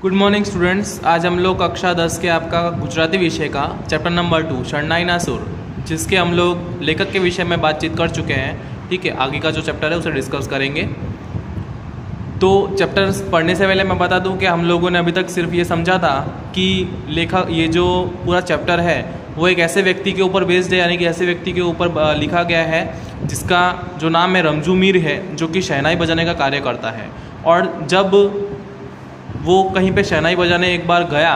Good morning students. आज हम लोग कक्षा 10 के आपका गुजराती विषय का चैप्टर नंबर 2 शरणाईना सुर, जिसके हम लोग लेखक के विषय में बातचीत कर चुके हैं। ठीक है, आगे का जो चैप्टर है उसे डिस्कस करेंगे। तो चैप्टर पढ़ने से पहले मैं बता दूं कि हम लोगों ने अभी तक सिर्फ ये समझा था कि लेखक ये जो पूरा चैप्टर है वो एक ऐसे व्यक्ति के ऊपर बेस्ड है, यानी कि ऐसे व्यक्ति के ऊपर लिखा गया है जिसका जो नाम है रमजू मीर है, जो कि शहनाई बजाने का कार्य करता है। और जब वो कहीं पे शहनाई बजाने एक बार गया,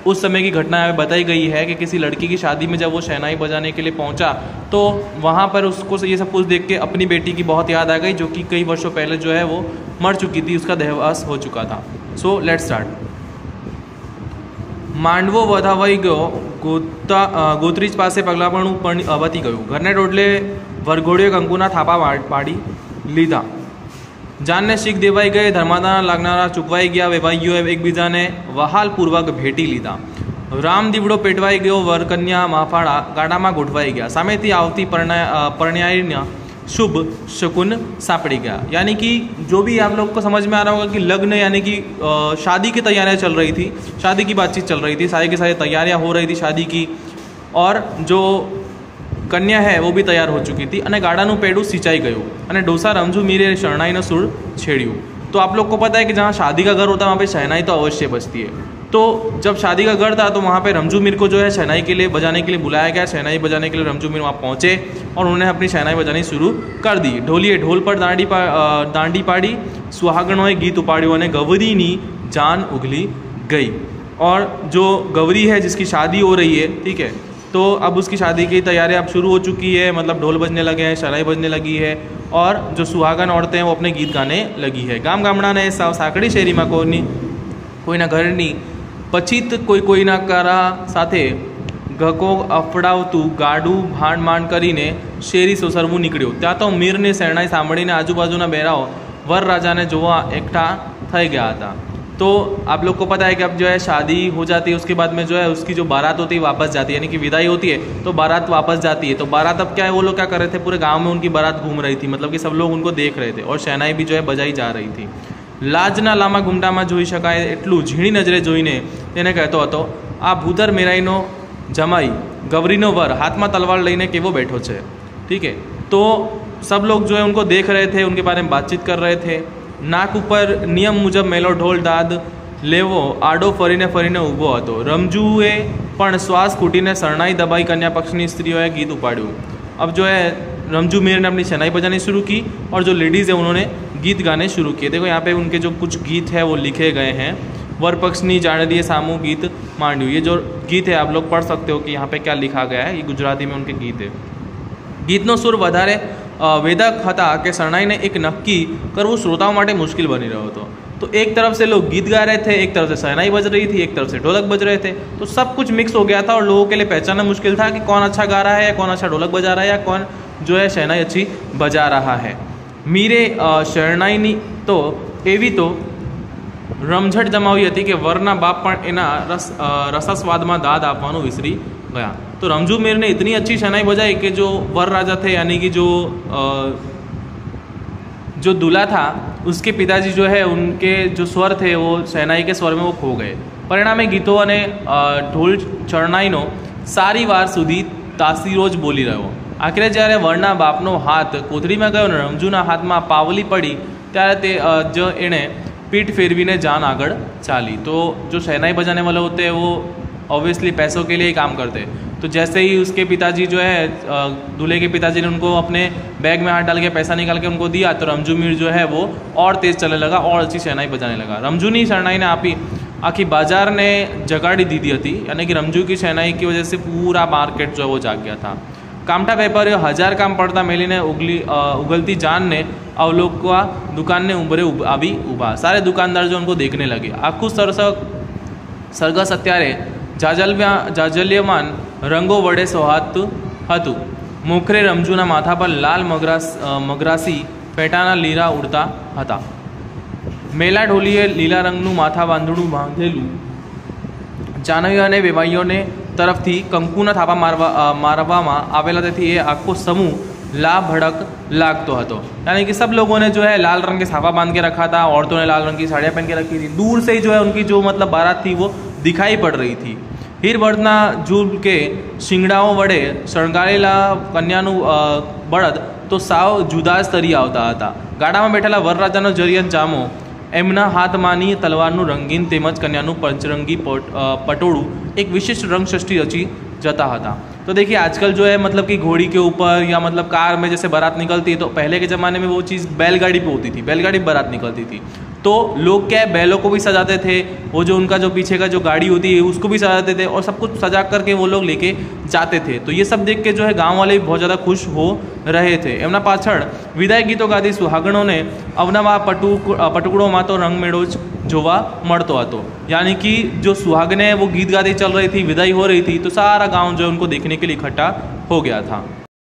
उस समय की घटना बताई गई है कि किसी लड़की की शादी में जब वो शहनाई बजाने के लिए पहुंचा तो वहाँ पर उसको ये सब कुछ देख के अपनी बेटी की बहुत याद आ गई, जो कि कई वर्षों पहले जो है वो मर चुकी थी, उसका देहावसान हो चुका था। So let's start. માંડવો વધાવાઈ ગયો, ગોત્રીજ પાસે પગલાપણું પણ વધી ગયું, ઘરને ટોટલે વરઘોડીએ કંકુના થાપા પાડી લીધા, જાનને શીખ દેવાઈ ગઈ, ધર્માદાન લાગનારા ચૂકવાઈ ગયા, વેવાઈઓએ એકબીજાને વહાલપૂર્વક ભેટી લીધા, રામ દીવડો પેટવાઈ ગયો, વરકન્યા માફાળા ગાડામાં ગોઠવાઈ ગયા, સામેથી આવતી પરણ્યાયના शुभ शकुन सापड़ी गया। यानी कि जो भी आप लोग को समझ में आ रहा होगा कि लग्न यानी कि शादी की तैयारियां चल रही थी, शादी की बातचीत चल रही थी, सारी की सारी तैयारियां हो रही थी शादी की, और जो कन्या है वो भी तैयार हो चुकी थी અને ગાડાનું પેડું સિંચાઈ ગયું અને ડોસા રમજુ મીરે શરણાઈનો સુર છેડ્યું। तो आप लोग को पता है कि जहाँ शादी का घर होता है वहाँ पे शहनाई तो अवश्य बजती है। तो जब शादी का घर था तो वहाँ पे रमजू मीर को जो है शहनाई के लिए बजाने के लिए बुलाया गया। शहनाई बजाने के लिए रमजू मीर वहाँ पहुँचे और उन्होंने अपनी शहनाई बजानी शुरू कर दी। ढोलिए ढोल पर दांडी पाड़ी, सुहागणोए गीत उपाड़्યું અને गवरीनी जान उगली गई। और जो गवरी है जिसकी शादी हो रही है, ठीक है, तो अब उसकी शादी की तैयारी अब शुरू हो चुकी है, मतलब ढोल बजने लगे हैं, शहनाई बजने लगी है, और जो सुहागन औरतें हैं वो अपने गीत गाने लगी है। गाम गामडाने साकड़ी शेरी में कोईना घरनी पछीत कोईना करा साथे गको अफड़ावतु गाडू भाण माण करीने शेरी सोसरवू निकळ्यो। त्यां तो मीरने शरणाई सांभळीने आजूबाजूना बेराओ वर राजाने जोवा एकठा थई गया था। तो आप लोग को पता है कि अब जो है शादी हो जाती है, उसके बाद में जो है उसकी जो बारात होती है वापस जाती है, यानी कि विदाई होती है तो बारात वापस जाती है। तो बारात अब क्या है, वो लोग क्या कर रहे थे, पूरे गांव में उनकी बारात घूम रही थी, मतलब कि सब लोग उनको देख रहे थे और शहनाई भी जो है बजाई जा रही थी। लाजना लामा घूमटाમાં જોઈ શકાય એટલું ઝીણી નજરે જોઈને તેને કહેતો હતો, આ ભૂતર મેરાઈનો જમાઈ ગવરીનો વર હાથમાં તલવાર લઈને કેવો બેઠો છે। ठीक है, तो सब लोग जो है उनको देख रहे थे, उनके बारे में बातचीत कर रहे थे। नाक ऊपर नियम मुजब मेलो ढोल दाद लेवो आडो फरीने फरीने ऊभो હતો। रमजूए पण श्वास फूटीने शरणाई दबाई, कन्या पक्षनी स्त्रीओए गीत उपाड़્યું। अब जो है रमजू मीर ने अपनी शहनाई बजानी शुरू की और जो लेडीज़ है उन्होंने गीत गाने शुरू किए। देखो यहाँ पे उनके जो कुछ गीत है वो लिखे गए हैं। वर पक्षनी जाने दिए सामू गीत मांड्यू, ये जो गीत है आप लोग पढ़ सकते हो कि यहाँ पे क्या लिखा गया है, ये गुजराती में उनके गीत है। गीतनो सुर વધારે वेदक था कि शरणाईने एक नक्की करवू श्रोताओं माटे मुश्किल बनी रह्यो हतो। तो एक तरफ से लोग गीत गा रहे थे, एक तरफ से शहनाई बज रही थी, एक तरफ से ढोलक बज रहे थे, तो सब कुछ मिक्स हो गया था और लोगों के लिए पहचानना मुश्किल था कि कौन अच्छा गा रहा है, कौन अच्छा ढोलक बजा रहा है, या कौन जो है शहनाई अच्छी बजा रहा है। मीरे शरणाईनी तो एवी तो रमझट जमावी हती कि वरना बाप पण एना रसास्वादमां दाद आपवानुं विसरी गया। तो रमजू मीर ने इतनी अच्छी शहनाई बजाई कि जो वर राजा थे, यानी कि जो दूल्हा था उसके पिताजी जो है उनके जो स्वर थे वो शहनाई के स्वर में वो खो गए। परिणामे गीतों અને ઢોલ ચરણાઈનો સારી વાર સુધી તાસીરો જ બોલી રહ્યો। આખરે જ્યારે વરના બાપનો હાથ કોથળીમાં ગયો ને રમજુના હાથમાં પાવલી પડી ત્યારે તે જ એણે પીઠ ફેરવીને જાન આગળ ચાલી। तो जो शहनाई बजाने वाले होते हैं वो ऑब्वियसली पैसों के लिए ही काम करते हैं। तो जैसे ही उसके पिताजी जो है दूल्हे के पिताजी ने उनको अपने बैग में हाथ डाल के पैसा निकाल के उनको दिया, तो रमजू मीर जो है वो और तेज़ चलने लगा और अच्छी शहनाई बजाने लगा। रमजूनी शहनाई ने आखी बाजार ने जगाड़ी दी थी, यानी कि रमजू की शहनाई की वजह से पूरा मार्केट जो है वो जाग गया था। कामठा व्यापारीओ हजार काम पड़ता मेलीने उगलती जान ने अवलोकवा दुकान ने उभरे आवी ऊभा। सारे दुकानदार जो उनको देखने लगे। आखू सरगस अत्यारे जाजल्यमान रंगो वडे सोहाતું હતું। મોખરે રમજુના માથા પર લાલ મગરાસી પેટાના લીરા ઉડતા હતા। મેલા ઢોલીએ લીલા રંગનું માથા બાંધણું બાંધેલું। જાનવીઓ અને વેવાઈઓને તરફથી કંકુના થાપા મારવામાં આવેલા, તેથી એ આખો સમૂહ ला भड़क लागतो हतो। यानी कि सब लोगों ने जो है लाल रंग के साफा बांध के रखा था, औरतों ने लाल रंग की साड़ियाँ पहन के रखी थी। दूर से ही जो है उनकी जो मतलब बारात थी वो दिखाई पड़ रही थी। હીરવર્ધના જૂલ કે શિંગડાઓ વડે શણગારેલા કન્યાનું બળદ તો સાવ જુદા જ તરી આવતા હતા। ગાડામાં બેઠેલા વરરાજાનો જરિયન જામો એમના હાથમાંની તલવારનું રંગીન તેમજ કન્યાનું પંચરંગી પટોળું एक विशिष्ट रंग षष्ठी रची जाता था। तो देखिए आजकल जो है मतलब कि घोड़ी के ऊपर या मतलब कार में जैसे बारात निकलती है, तो पहले के ज़माने में वो चीज़ बैलगाड़ी पे होती थी, बैलगाड़ी में बारात निकलती थी। तो लोग क्या है बैलों को भी सजाते थे, वो जो उनका जो पीछे का जो गाड़ी होती है उसको भी सजाते थे और सब कुछ सजा करके वो लोग लेके जाते थे। तो ये सब देख के जो है गाँव वाले भी बहुत ज़्यादा खुश हो रहे थे। एमना पाछड़ विदाय गीतो गाती सुहागणों ने अवनवा पटुकड़ों में तो रंगमेड़ो जोवा मळतो हतो। यानी कि जो सुहागने वो गीत गाती चल रही थी, विदाई हो रही थी, तो सारा गाँव जो है उनको देखने के लिए इकट्ठा हो गया था।